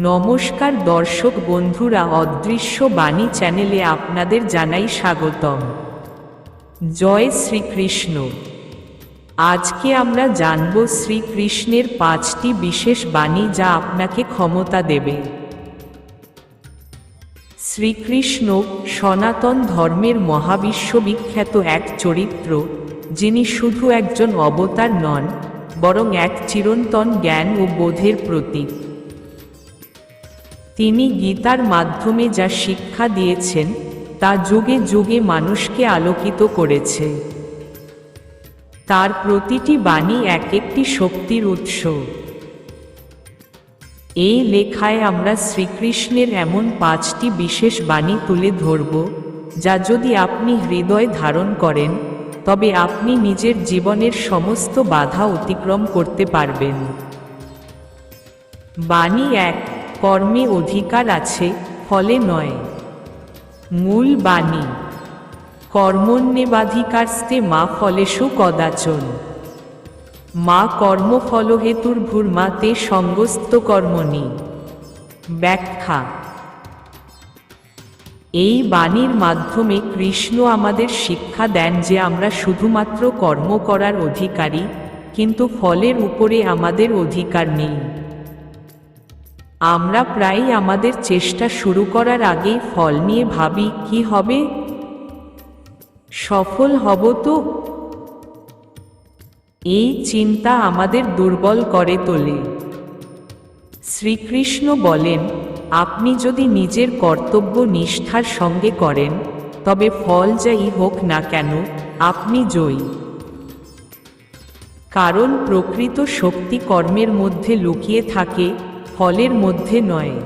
নমস্কার দর্শক বন্ধুরা, অদৃশ্য বাণী চ্যানেলে আপনাদের জানাই স্বাগতম। জয় শ্রীকৃষ্ণ। আজকে আমরা জানব শ্রীকৃষ্ণের 5টি বিশেষ বাণী যা আপনাকে ক্ষমতা দেবে। শ্রীকৃষ্ণ সনাতন ধর্মের মহাবিশ্ববিখ্যাত এক চরিত্র, যিনি শুধু একজন অবতার নন, বরং এক চিরন্তন জ্ঞান ও বোধের প্রতীক। তিনি গীতার মাধ্যমে যা শিক্ষা দিয়েছেন তা যুগে যুগে মানুষকে আলোকিত করেছে। তার প্রতিটি বাণী এক একটি শক্তির উৎস। এই লেখায় আমরা শ্রীকৃষ্ণের এমন 5টি বিশেষ বাণী তুলে ধরব, যা যদি আপনি হৃদয়ে ধারণ করেন, তবে আপনি নিজের জীবনের সমস্ত বাধা অতিক্রম করতে পারবেন। বাণী 1, কর্মে অধিকার আছে, ফলে নয়। মূল বাণী: কর্মণ্যেবাধিকারস্তে মা ফলেষু কদাচন, মা কর্মফলহেতুর্ভূর্মা তে সঙ্গস্ত কর্মণি। ব্যাখ্যা: এই বাণীর মাধ্যমে কৃষ্ণ আমাদের শিক্ষা দেন যে আমরা শুধুমাত্র কর্ম করার অধিকারী, কিন্তু ফলের উপরে আমাদের অধিকার নেই। আমরা প্রায়ই আমাদের চেষ্টা শুরু করার আগেই ফল নিয়ে ভাবি, কি হবে, সফল হব তো? এই চিন্তা আমাদের দুর্বল করে তোলে। শ্রীকৃষ্ণ বলেন, আপনি যদি নিজের কর্তব্য নিষ্ঠার সঙ্গে করেন, তবে ফল যাই হোক না কেন, আপনি জয়ী। কারণ প্রকৃত শক্তি কর্মের মধ্যে লুকিয়ে থাকে, ফলের মধ্যে নয়।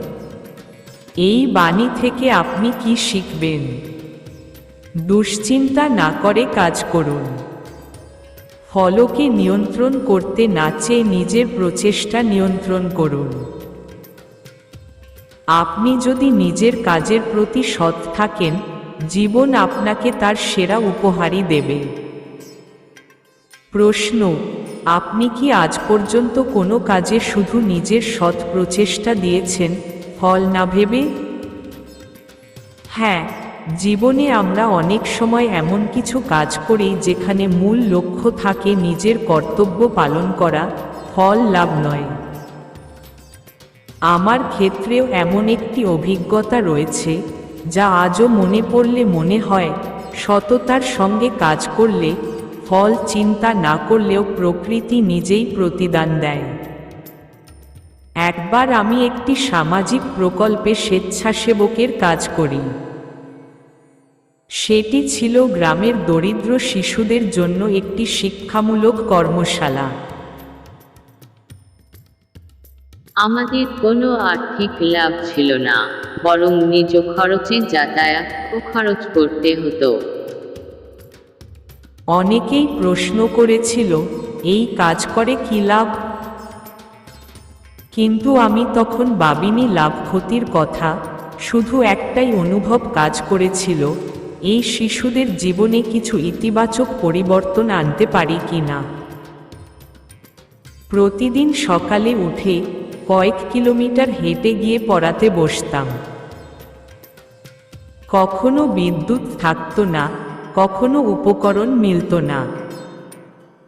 এই বাণী থেকে আপনি কি শিখবেন? দুশ্চিন্তা না করে কাজ করুন। ফলকে নিয়ন্ত্রণ করতে না চেয়ে নিজের প্রচেষ্টা নিয়ন্ত্রণ করুন। আপনি যদি নিজের কাজের প্রতি সৎ থাকেন, জীবন আপনাকে তার সেরা উপহারই দেবে। প্রশ্ন: আপনি কি আজ পর্যন্ত কোনো কাজে শুধু নিজের সৎ প্রচেষ্টা দিয়েছেন, ফল না ভেবে? হ্যাঁ, জীবনে আমরা অনেক সময় এমন কিছু কাজ করি যেখানে মূল লক্ষ্য থাকে নিজের কর্তব্য পালন করা, ফল লাভ নয়। আমার ক্ষেত্রেও এমন একটি অভিজ্ঞতা রয়েছে, যা আজও মনে পড়লে মনে হয়, সততার সঙ্গে কাজ করলে, ফল চিন্তা না করলেও প্রকৃতি নিজেই প্রতিদান দেয়। একবার আমি একটি সামাজিক প্রকল্পে স্বেচ্ছাসেবকের কাজ করি। সেটি ছিল গ্রামের দরিদ্র শিশুদের জন্য একটি শিক্ষামূলক কর্মশালা। আমাদের কোনো আর্থিক লাভ ছিল না, বরং নিজ খরচে যাতায়াত ও খরচ করতে হতো। অনেকেই প্রশ্ন করেছিল, এই কাজ করে কি লাভ? কিন্তু আমি তখন ভাবিনি লাভ ক্ষতির কথা, শুধু একটাই অনুভব কাজ করেছিল, এই শিশুদের জীবনে কিছু ইতিবাচক পরিবর্তন আনতে পারি কি না। প্রতিদিন সকালে উঠে কয়েক কিলোমিটার হেঁটে গিয়ে পড়াতে বসতাম। কখনো বিদ্যুৎ থাকতো না, কখনো উপকরণ মিলত না,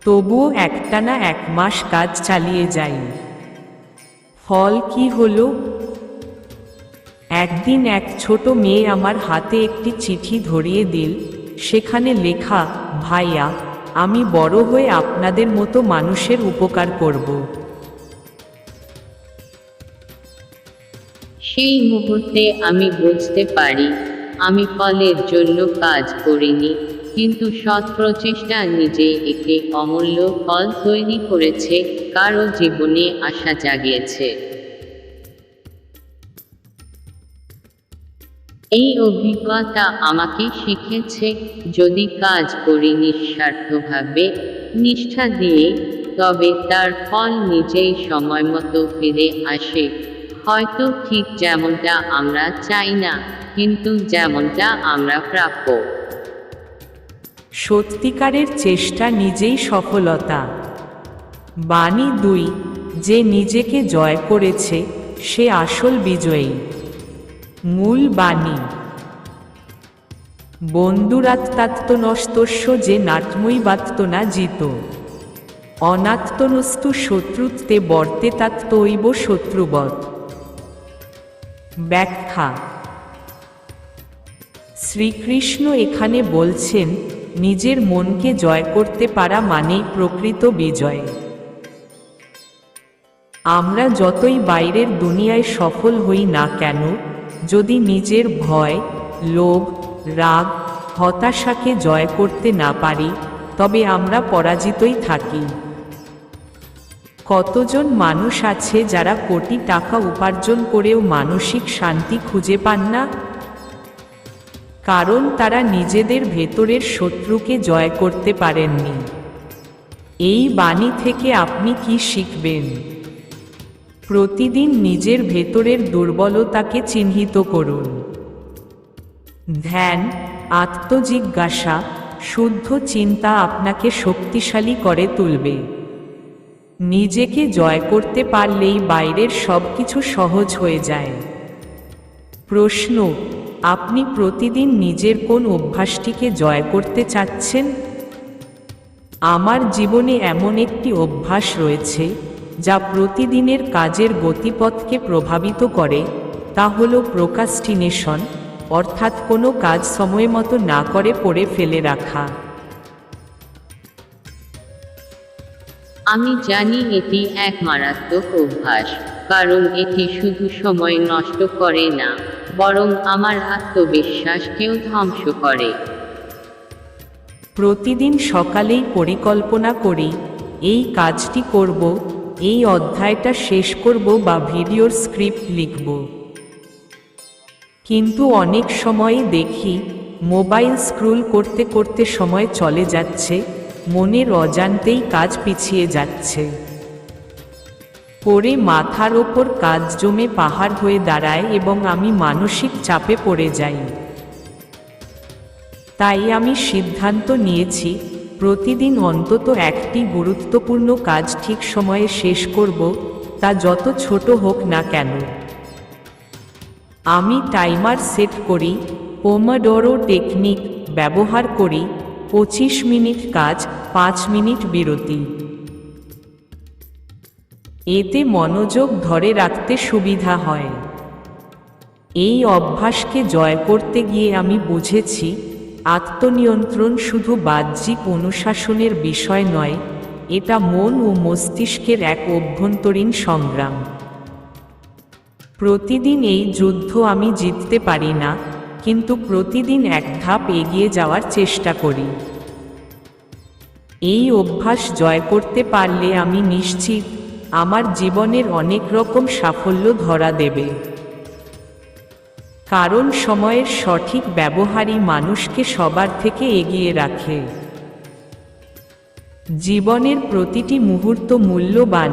তবুও একটানা 1 মাস কাজ চালিয়ে যাই। ফল কি হলো? একদিন এক ছোট মেয়ে আমার হাতে একটি চিঠি ধরিয়ে দিল। সেখানে লেখা, ভাইয়া, আমি বড় হয়ে আপনাদের মতো মানুষের উপকার করব। সেই মুহূর্তে আমি বুঝতে পারি, আমি ফলের জন্য কাজ করিনি, কিন্তু সৎ প্রচেষ্টা নিজেই একটি অমূল্য ফল তৈরি করেছে, কারো জীবনে আশা জাগিয়েছে। এই অভিজ্ঞতা আমাকে শিখেছে, যদি কাজ করি নিঃস্বার্থভাবে, নিষ্ঠা দিয়ে, তবে তার ফল নিজেই সময়মতো ফিরে আসে। হয়তো ঠিক যেমনটা আমরা চাই না, কিন্তু যেমনটা আমরা প্রাপ্য। সত্যিকারের চেষ্টা নিজেই সফলতা। বাণী 2, যে নিজেকে জয় করেছে সে আসল বিজয়ী। মূল বাণী। বন্ধুরাত্মাত্মনস্তস্য যে নাটময়ীবাত্মনা জিত, অনাত্মনস্তু শত্রুত্বে বর্তেতাত্মৈব শত্রুবৎ। ব্যাখ্যা। শ্রীকৃষ্ণ এখানে বলছেন, নিজের মনকে জয় করতে পারা মানেই প্রকৃত বিজয়। আমরা যতই বাইরের দুনিয়ায় সফল হই না কেন, যদি নিজের ভয়, লোভ, রাগ, হতাশাকে জয় করতে না পারি, তবে আমরা পরাজিতই থাকি। কতজন মানুষ আছে যারা কোটি টাকা উপার্জন করেও মানসিক শান্তি খুঁজে পান না? কারণ তারা নিজেদের ভেতরের শত্রুকে জয় করতে পারেননি। এই বাণী থেকে আপনি কি শিখবেন? প্রতিদিন নিজের ভেতরের দুর্বলতাকে চিহ্নিত করুন। ধ্যান, আত্মজিজ্ঞাসা, শুদ্ধ চিন্তা আপনাকে শক্তিশালী করে তুলবে। নিজেকে জয় করতে পারলেই বাইরের সবকিছু সহজ হয়ে যায়। প্রশ্ন: আপনি প্রতিদিন নিজের কোন অভ্যাসটিকে জয় করতে চাচ্ছেন? আমার জীবনে এমন একটি অভ্যাস রয়েছে যা প্রতিদিনের কাজের গতিপথকে প্রভাবিত করে, তা হল প্রোক্রাস্টিনেশন, অর্থাৎ কোনো কাজ সময়মতো না করে পড়ে ফেলে রাখা। আমি জানি এটি এক মারাত্মক অভ্যাস, কারণ এটি শুধু সময় নষ্ট করে না, বরং আমার আত্মবিশ্বাসকেও ধ্বংস করে। প্রতিদিন সকালেই পরিকল্পনা করি, এই কাজটি করব, এই অধ্যায়টা শেষ করব বা ভিডিওর স্ক্রিপ্ট লিখব। কিন্তু অনেক সময়ই দেখি মোবাইল স্ক্রোল করতে করতে সময় চলে যাচ্ছে, মনের অজান্তেই কাজ পিছিয়ে যাচ্ছে। পরে মাথার ওপর কাজ জমে পাহাড় হয়ে দাঁড়ায় এবং আমি মানসিক চাপে পড়ে যাই। তাই আমি সিদ্ধান্ত নিয়েছি, প্রতিদিন অন্তত একটি গুরুত্বপূর্ণ কাজ ঠিক সময়ে শেষ করব, তা যত ছোট হোক না কেন। আমি টাইমার সেট করি, পোমোডোরো টেকনিক ব্যবহার করি, 25 মিনিট কাজ, 5 মিনিট বিরতি। এতে মনোযোগ ধরে রাখতে সুবিধা হয়। এই অভ্যাসকে জয় করতে গিয়ে আমি বুঝেছি, আত্মনিয়ন্ত্রণ শুধু বাহ্যিক অনুশাসনের বিষয় নয়, এটা মন ও মস্তিষ্কের এক অভ্যন্তরীণ সংগ্রাম। প্রতিদিন এই যুদ্ধ আমি জিততে পারি না, কিন্তু প্রতিদিন এক ধাপ এগিয়ে যাওয়ার চেষ্টা করি। এই অভ্যাস জয় করতে পারলে আমি নিশ্চিত, আমার জীবনের অনেক রকম সাফল্য ধরা দেবে। কারণ সময়ের সঠিক ব্যবহারই মানুষকে সবার থেকে এগিয়ে রাখে। জীবনের প্রতিটি মুহূর্ত মূল্যবান,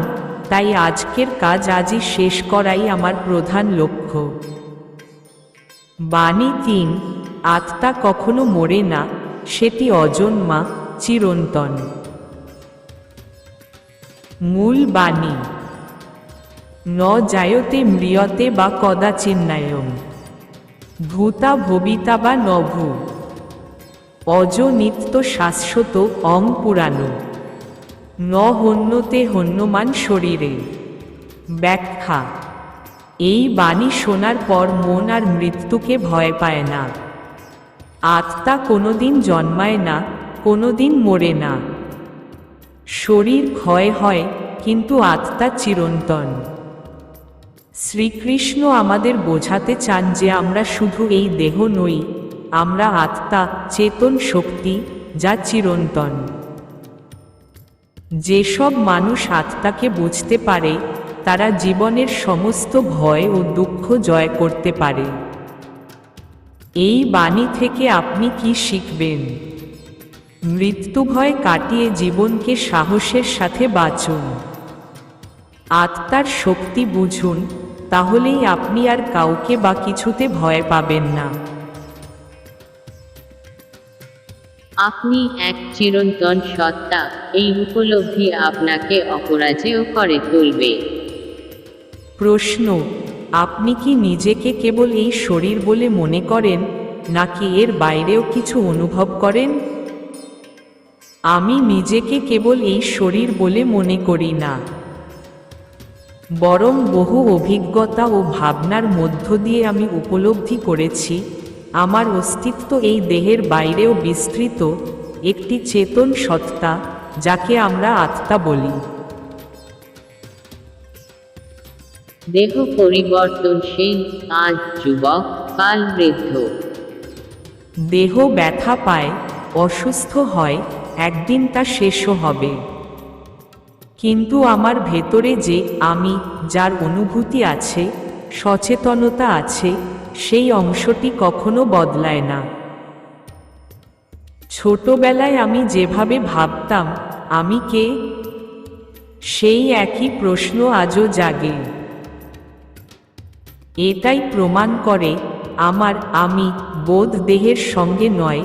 তাই আজকের কাজ আজই শেষ করাই আমার প্রধান লক্ষ্য। বাণী 3: আত্মা কখনো মরে না, সেটি অজন্মা, চিরন্তন। মূল বাণী: ন জায়তে ম্রিয়তে বা কদাচিন্নায়ম, ভূতা ভবিতা বা নভূ, অজ নিত্য শাশ্বত অং পুরানো, ন হন্যতে হন্যমান শরীরে। ব্যাখ্যা। এই বাণী শোনার পর মন আর মৃত্যুকে ভয় পায় না। আত্মা কোনোদিন জন্মায় না, কোনোদিন মরে না। শরীর ক্ষয় হয়, কিন্তু আত্মা চিরন্তন। শ্রীকৃষ্ণ আমাদের বোঝাতে চান যে আমরা শুধু এই দেহ নই, আমরা আত্মা, চেতন শক্তি, যা চিরন্তন। যেসব মানুষ আত্মাকে বুঝতে পারে, তারা জীবনের সমস্ত ভয় ও দুঃখ জয় করতে পারে। এই বাণী থেকে আপনি কি শিখবেন? মৃত্যুভয় কাটিয়ে জীবনকে সাহসের সাথে বাঁচুন। আত্মার শক্তি বুঝুন, তাহলেই আপনি আর কাউকে বা কিছুতে ভয় পাবেন না। আপনি এক চিরন্তন সত্তা, এই উপলব্ধি আপনাকে অপরাজেয় করে তুলবে। প্রশ্ন, আপনি কি নিজেকে কেবল এই শরীর বলে মনে করেন, নাকি এর বাইরেও কিছু অনুভব করেন? আমি নিজেকে কেবল এই শরীর বলে মনে করি না, বরং বহু অভিজ্ঞতা ও ভাবনার মধ্য দিয়ে আমি উপলব্ধি করেছি আমার অস্তিত্ব এই দেহের বাইরেও বিস্তৃত একটি চেতন সত্তা, যাকে আমরা আত্মা বলি। দেহ পরিবর্তনশীল, আজ যুবক, কাল বৃদ্ধ। দেহ ব্যথা পায়, অসুস্থ হয়, একদিন তা শেষও হবে। কিন্তু আমার ভেতরে যে আমি, যার অনুভূতি আছে, সচেতনতা আছে, সেই অংশটি কখনো বদলায় না। ছোটবেলায় আমি যেভাবে ভাবতাম আমি কে, সেই একই প্রশ্ন আজও জাগে। এটাই প্রমাণ করে আমার আমি বোধ দেহের সঙ্গে নয়,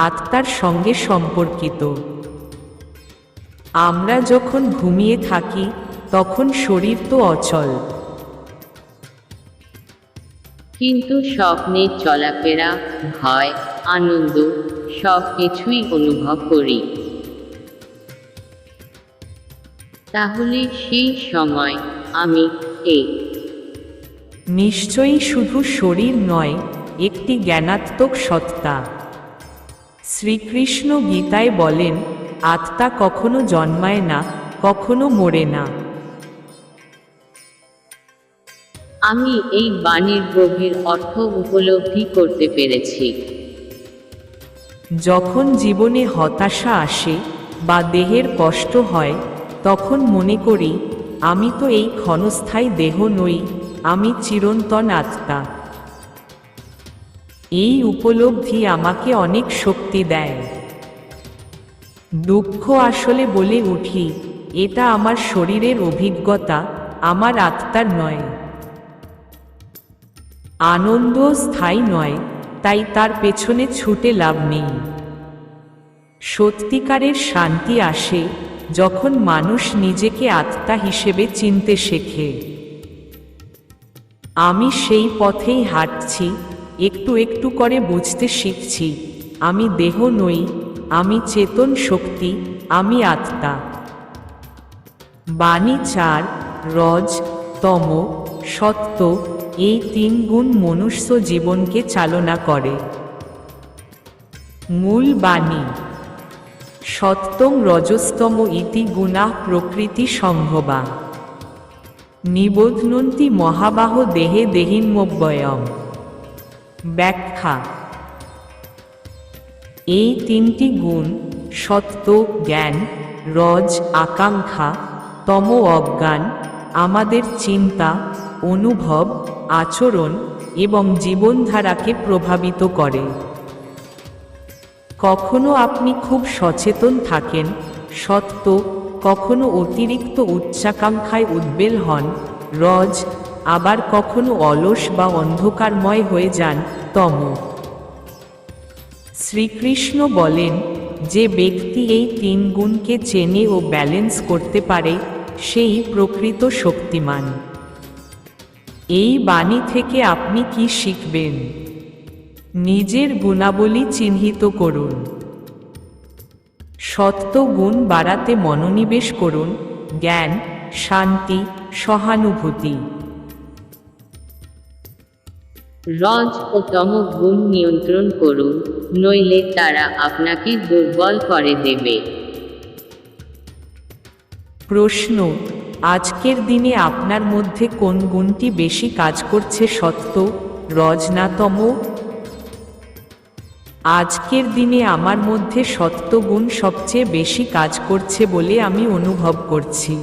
আত্মার সঙ্গে সম্পর্কিত। আমরা যখন ঘুমিয়ে থাকি তখন শরীর তো অচল, কিন্তু স্বপ্নে চলাফেরা, ভয়, আনন্দ সব কিছুই অনুভব করি। তাহলে সেই সময় আমি কে? নিশ্চয়ই শুধু শরীর নয়, একটি জ্ঞানাত্মক সত্তা। শ্রীকৃষ্ণ গীতায় বলেন, আত্মা কখনো জন্মায় না, কখনো মরে না। আমি এই বাণীর গভীর অর্থ উপলব্ধি করতে পেরেছি। যখন জীবনে হতাশা আসে বা দেহের কষ্ট হয়, তখন মনে করি আমি তো এই ক্ষণস্থায়ী দেহ নই, আমি চিরন্তন আত্মা। এই উপলব্ধি আমাকে অনেক শক্তি দেয়। দুঃখ আসলে বলে উঠি, এটা আমার শরীরের অভিজ্ঞতা, আমার আত্মার নয়। আনন্দ স্থায়ী নয়, তাই তার পেছনে ছুটে লাভ নেই। সত্যিকারের শান্তি আসে যখন মানুষ নিজেকে আত্মা হিসেবে চিনতে শেখে। আমি সেই পথেই হাঁটছি, একটু একটু করে বুঝতে শিখছি আমি দেহ নই, আমি চেতন শক্তি, আমি আত্মা। বাণী 4, রজ, তম, সত্য, এই 3 গুণ মনুষ্য জীবনকে চালনা করে। মূল বাণী, সত্যং রজস্তম ইতি গুণাঃ প্রকৃতি সম্ভবা, নিবোধনন্তি মহাবাহ দেহে দেহিন্মব্যয়ম। ব্যাখ্যা, এই 3টি গুণ, সত্য জ্ঞান, রজ আকাঙ্ক্ষা, তম অজ্ঞান, আমাদের চিন্তা, অনুভব, আচরণ এবং জীবনধারাকে প্রভাবিত করে। কখনো আপনি খুব সচেতন থাকেন, সত্য, কখনো অতিরিক্ত উচ্চাকাঙ্ক্ষায় উদ্বেল হন, রজ, আবার কখনো অলস বা অন্ধকারময় হয়ে যান, তম। শ্রীকৃষ্ণ বলেন, যে ব্যক্তি এই 3 গুণকে চেনে ও ব্যালেন্স করতে পারে, সেই প্রকৃত শক্তিমান। এই বাণী থেকে আপনি কি শিখবেন? নিজের গুণাবলী চিহ্নিত করুন। সত্য গুণ বাড়াতে মনোনিবেশ করুন, জ্ঞান, শান্তি, সহানুভূতি। রজ ও তম গুণ নিয়ন্ত্রণ করুন, নইলে তারা আপনাকে দুর্বল করে দেবে। প্রশ্ন, আজকের দিনে আপনার মধ্যে কোন গুণটি বেশি কাজ করছে, সত্য, রজ না তম? আজকের দিনে আমার মধ্যে সত্য গুণ সবচেয়ে বেশি কাজ করছে বলে আমি অনুভব করছি।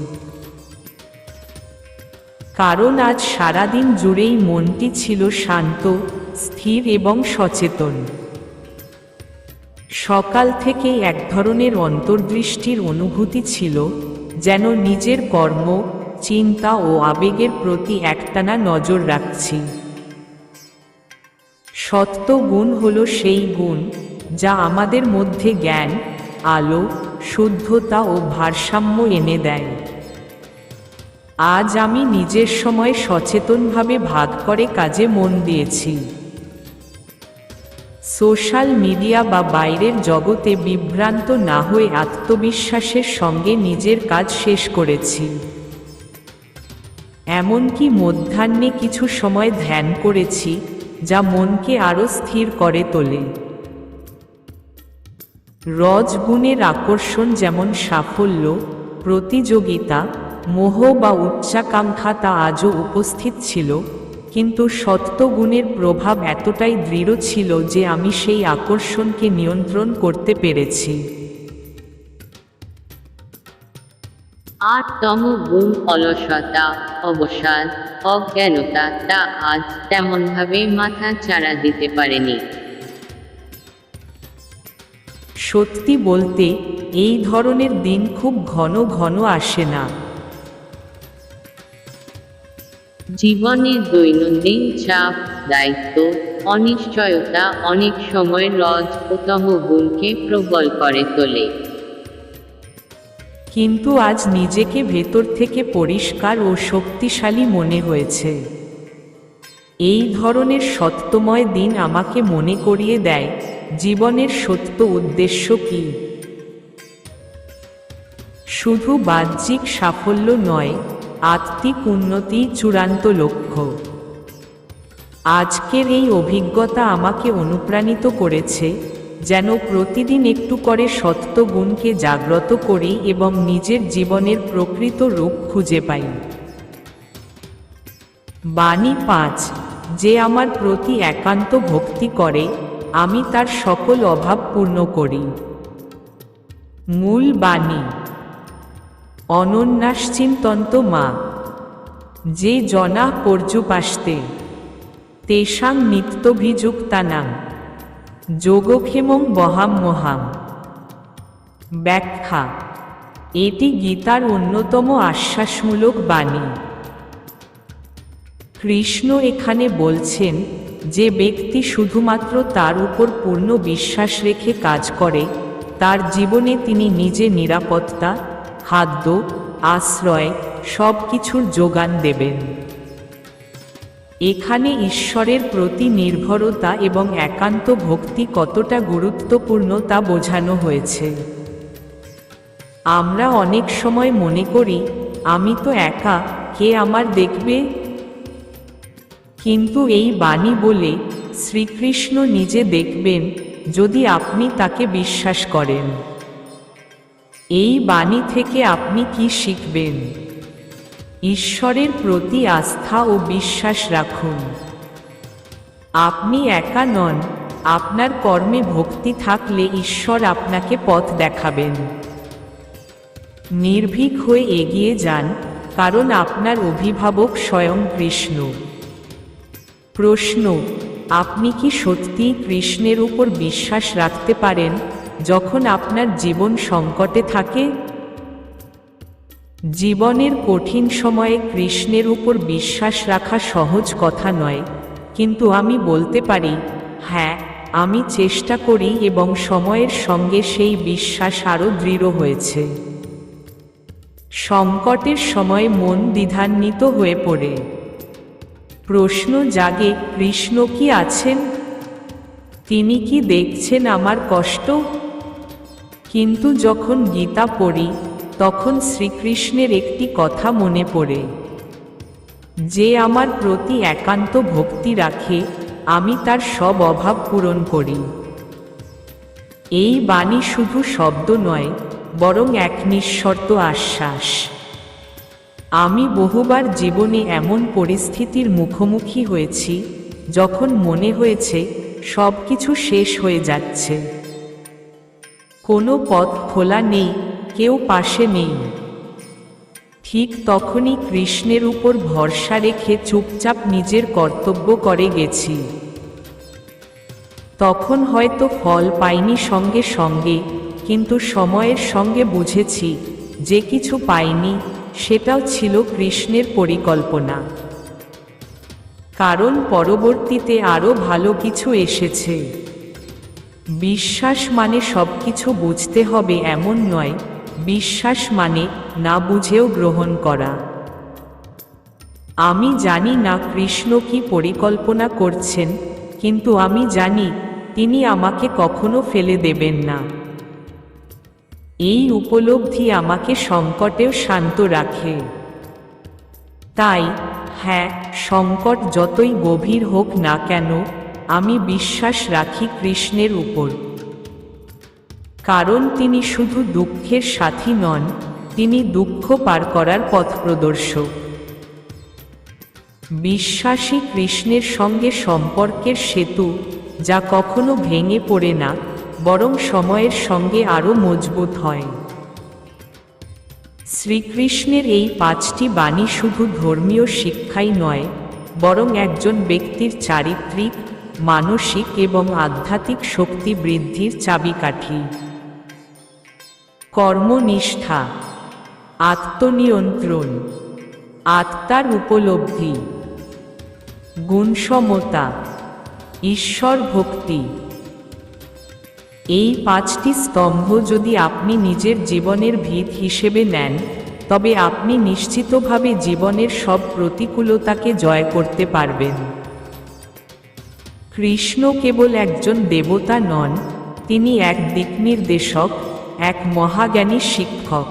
কারণ আজ সারাদিন জুড়েই মনটি ছিল শান্ত, স্থির এবং সচেতন। সকাল থেকেই এক ধরনের অন্তর্দৃষ্টির অনুভূতি ছিল, যেন নিজের কর্ম, চিন্তা ও আবেগের প্রতি একটানা নজর রাখছি। সত্য গুণ হল সেই গুণ যা আমাদের মধ্যে জ্ঞান, আলো, শুদ্ধতা ও ভারসাম্য এনে দেয়। আজ আমি নিজের সময় সচেতনভাবে ভাগ করে কাজে মন দিয়েছি। সোশ্যাল মিডিয়া বা বাইরের জগতে বিভ্রান্ত না হয়ে আত্মবিশ্বাসের সঙ্গে নিজের কাজ শেষ করেছি। এমনকি মধ্যাহ্নে কিছু সময় ধ্যান করেছি, যা মনকে আরও স্থির করে তোলে। রজগুণের আকর্ষণ যেমন সাফল্য, প্রতিযোগিতা, মোহ বা উচ্চাকাঙ্ক্ষা তা আজও উপস্থিত ছিল, কিন্তু সত্ত্বগুণের প্রভাব এতটাই দৃঢ় ছিল যে আমি সেই আকর্ষণকে নিয়ন্ত্রণ করতে পেরেছি। 8তম গুণ অলসতা, অবসাদ, অজ্ঞানতা তা আজ তেমনভাবে মাথা চাড়া দিতে পারেনি। সত্যি বলতে, এই ধরনের দিন খুব ঘন ঘন আসে না। জীবনের দৈনন্দিন চাপ, দায়িত্ব, অনিশ্চয়তা অনেক সময় রজ ও তমগুণকে প্রবল করে তোলে। কিন্তু আজ নিজেকে ভেতর থেকে পরিষ্কার ও শক্তিশালী মনে হয়েছে। এই ধরনের সত্যময় দিন আমাকে মনে করিয়ে দেয় জীবনের সত্য উদ্দেশ্য কী। শুধু বাহ্যিক সাফল্য নয়, আত্মিক উন্নতি চূড়ান্ত লক্ষ্য। আজকের এই অভিজ্ঞতা আমাকে অনুপ্রাণিত করেছে যেন প্রতিদিন একটু করে সত্য গুণকে জাগ্রত করি এবং নিজের জীবনের প্রকৃত রূপ খুঁজে পাই। বাণী 5। যে আমার প্রতি একান্ত ভক্তি করে, আমি তার সকল অভাব পূর্ণ করি। মূল বাণী। অনন্যাশ্চিন্তন্ত মা যে জনা পর্যুপাস্তে তেষাং নিত্যভিযুক্তানাং যোগক্ষেমং বহাম মহাম। ব্যাখ্যা। এটি গীতার অন্যতম আশ্বাসমূলক বাণী। কৃষ্ণ এখানে বলছেন, যে ব্যক্তি শুধুমাত্র তার উপর পূর্ণ বিশ্বাস রেখে কাজ করে, তার জীবনে তিনি নিজে নিরাপত্তা, খাদ্য, আশ্রয় সব কিছুর যোগান দেবেন। এখানে ঈশ্বরের প্রতি নির্ভরতা এবং একান্ত ভক্তি কতটা গুরুত্বপূর্ণ তা বোঝানো হয়েছে। আমরা অনেক সময় মনে করি, আমি তো একা, কে আমার দেখবে? কিন্তু এই বাণী বলে, শ্রীকৃষ্ণ নিজে দেখবেন, যদি আপনি তাকে বিশ্বাস করেন। এই বাণী থেকে আপনি কি শিখবেন? ঈশ্বরের প্রতি আস্থা ও বিশ্বাস রাখুন। আপনি একা নন, আপনার কর্মে ভক্তি থাকলে ঈশ্বর আপনাকে পথ দেখাবেন। নির্ভীক হয়ে এগিয়ে যান, কারণ আপনার অভিভাবক স্বয়ং কৃষ্ণ। প্রশ্ন: আপনি কি সত্যিই কৃষ্ণের উপর বিশ্বাস রাখতে পারেন যখন আপনার জীবন সংকটে থাকে? জীবনের কঠিন সময়ে কৃষ্ণের উপর বিশ্বাস রাখা সহজ কথা নয়, কিন্তু আমি বলতে পারি, হ্যাঁ, আমি চেষ্টা করি এবং সময়ের সঙ্গে সেই বিশ্বাস আরও দৃঢ় হয়েছে। সংকটের সময় মন দ্বিধান্বিত হয়ে পড়ে। প্রশ্ন জাগে, কৃষ্ণ কি আছেন? তিনি কি দেখছেন আমার কষ্ট? কিন্তু যখন গীতা পড়ি, তখন শ্রীকৃষ্ণের একটি কথা মনে পড়ে, যে আমার প্রতি একান্ত ভক্তি রাখে, আমি তার সব অভাব পূরণ করি। এই বাণী শুধু শব্দ নয়, বরং এক নিঃশর্ত আশ্বাস। আমি বহুবার জীবনে এমন পরিস্থিতির মুখোমুখি হয়েছি, যখন মনে হয়েছে সব কিছু শেষ হয়ে যাচ্ছে, কোনো পথ খোলা নেই, কেউ পাশে নেই। ঠিক তখনই কৃষ্ণের উপর ভরসা রেখে চুপচাপ নিজের কর্তব্য করে গেছি। তখন হয়তো ফল পাইনি সঙ্গে সঙ্গে, কিন্তু সময়ের সঙ্গে বুঝেছি, যে কিছু পাইনি সেটাও ছিল কৃষ্ণের পরিকল্পনা। কারণ পরবর্তীতে আরও ভালো কিছু এসেছে। বিশ্বাস মানে সবকিছু বুঝতে হবে এমন নয়, বিশ্বাস মানে না বুঝেও গ্রহণ করা। আমি জানি না কৃষ্ণ কি পরিকল্পনা করছেন, কিন্তু আমি জানি তিনি আমাকে কখনো ফেলে দেবেন না। এই উপলব্ধি আমাকে সংকটেও শান্ত রাখে। তাই হ্যাঁ, সংকট যতই গভীর হোক না কেন, আমি বিশ্বাস রাখি কৃষ্ণের উপর। কারণ তিনি শুধু দুঃখের সাথী নন, তিনি দুঃখ পার করার পথপ্রদর্শক। বিশ্বাসী কৃষ্ণের সঙ্গে সম্পর্কের সেতু, যা কখনো ভেঙে পড়ে না, বরং সময়ের সঙ্গে আরও মজবুত হয়। শ্রীকৃষ্ণের এই 5টি বাণী শুধু ধর্মীয় শিক্ষাই নয়, বরং একজন ব্যক্তির চারিত্রিক, মানসিক এবং আধ্যাত্মিক শক্তি বৃদ্ধির চাবিকাঠি। কর্মনিষ্ঠা, আত্মনিয়ন্ত্রণ, আত্মার উপলব্ধি, গুণসমতা, ঈশ্বর ভক্তি। এই 5টি স্তম্ভ যদি আপনি নিজের জীবনের ভিত হিসেবে নেন, তবে আপনি নিশ্চিতভাবে জীবনের সব প্রতিকূলতাকে জয় করতে পারবেন। কৃষ্ণ কেবল একজন দেবতা নন, তিনি এক দিকনির্দেশক, এক মহাজ্ঞানী শিক্ষক।